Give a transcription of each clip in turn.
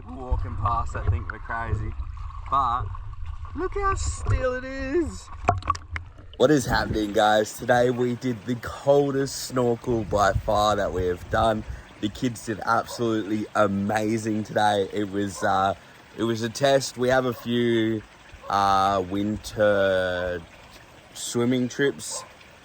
people walking past that think we're crazy, but look how still it is. What is happening, guys? Today we did the coldest snorkel by far that we have done. The kids did absolutely amazing today. It was a test. We have a few winter swimming trips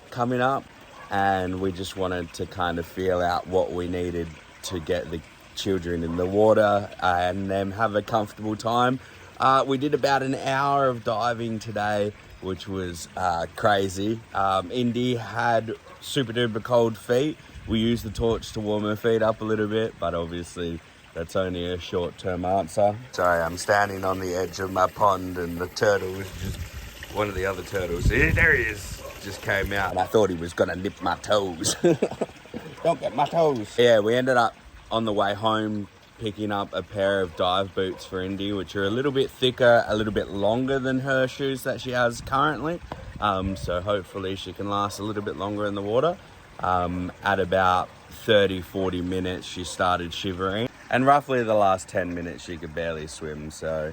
coming up, and we just wanted to kind of feel out what we needed to get the children in the water and them have a comfortable time. We did about an hour of diving today, which was crazy. Indy had super duper cold feet. We used the torch to warm her feet up a little bit, but obviously that's only a short-term answer. Sorry, I'm standing on the edge of my pond and the turtle was just, one of the other turtles, there he is, just came out. And I thought he was gonna nip my toes. Don't get my toes. Yeah, we ended up on the way home picking up a pair of dive boots for Indy, which are a little bit thicker, a little bit longer than her shoes that she has currently. So hopefully she can last a little bit longer in the water. At about 30-40 minutes she started shivering, and roughly the last 10 minutes she could barely swim, so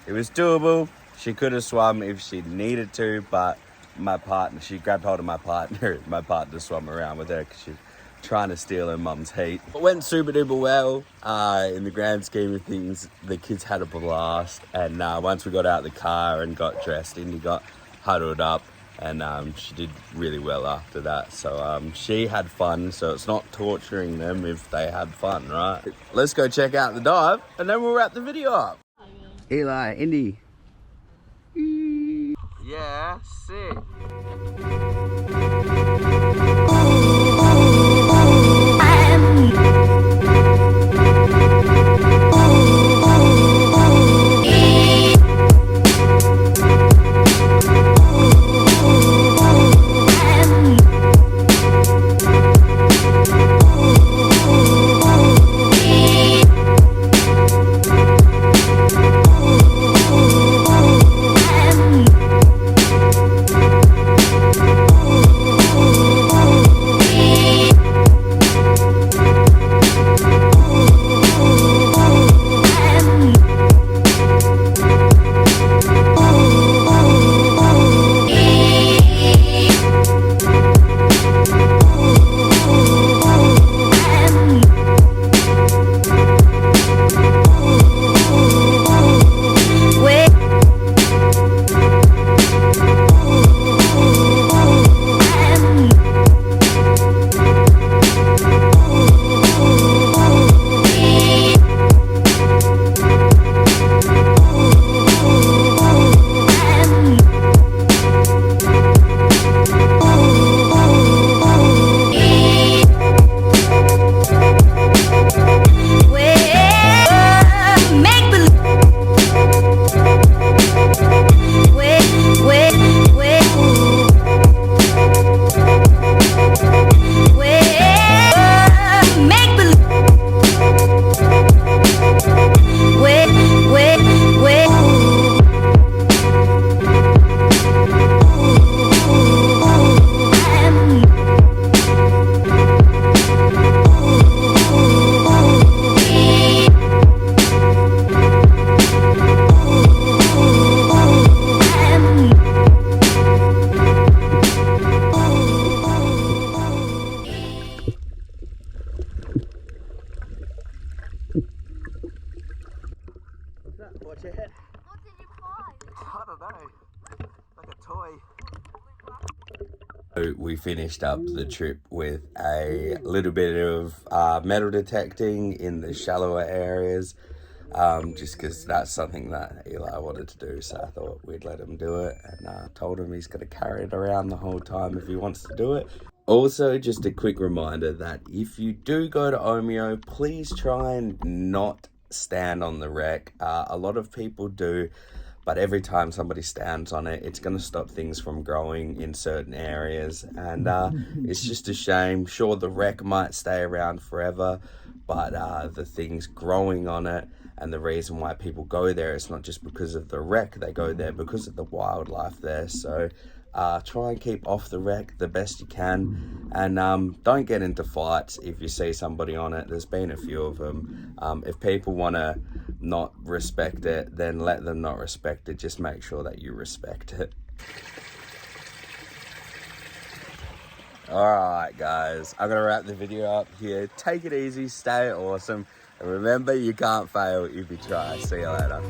it was doable. She could have swum if she needed to, but my partner, she grabbed hold of my partner swam around with her because she's trying to steal her mum's heat. It went super duper well. In the grand scheme of things, the kids had a blast, and once we got out of the car and got dressed, Indy got huddled up, and she did really well after that. So she had fun, so it's not torturing them if they had fun, right? Let's go check out the dive, and then we'll wrap the video up. Eli, Indy. Yeah, sick. Watch your head. What did you find? I don't know. Like a toy. So we finished up the trip with a little bit of metal detecting in the shallower areas, just because that's something that Eli wanted to do, so I thought we'd let him do it, and told him he's going to carry it around the whole time if he wants to do it. Also, just a quick reminder that if you do go to Omeo, please try and not stand on the wreck. A lot of people do, but every time somebody stands on it, it's going to stop things from growing in certain areas, and it's just a shame. Sure, the wreck might stay around forever, but the things growing on it, and the reason why people go there, it's not just because of the wreck. They go there because of the wildlife there. So Try and keep off the wreck the best you can, and don't get into fights if you see somebody on it. There's been a few of them. If people want to not respect it, then let them not respect it. Just make sure that you respect it. Alright guys, I'm gonna wrap the video up here. Take it easy, stay awesome, and remember, you can't fail if you try. See you later.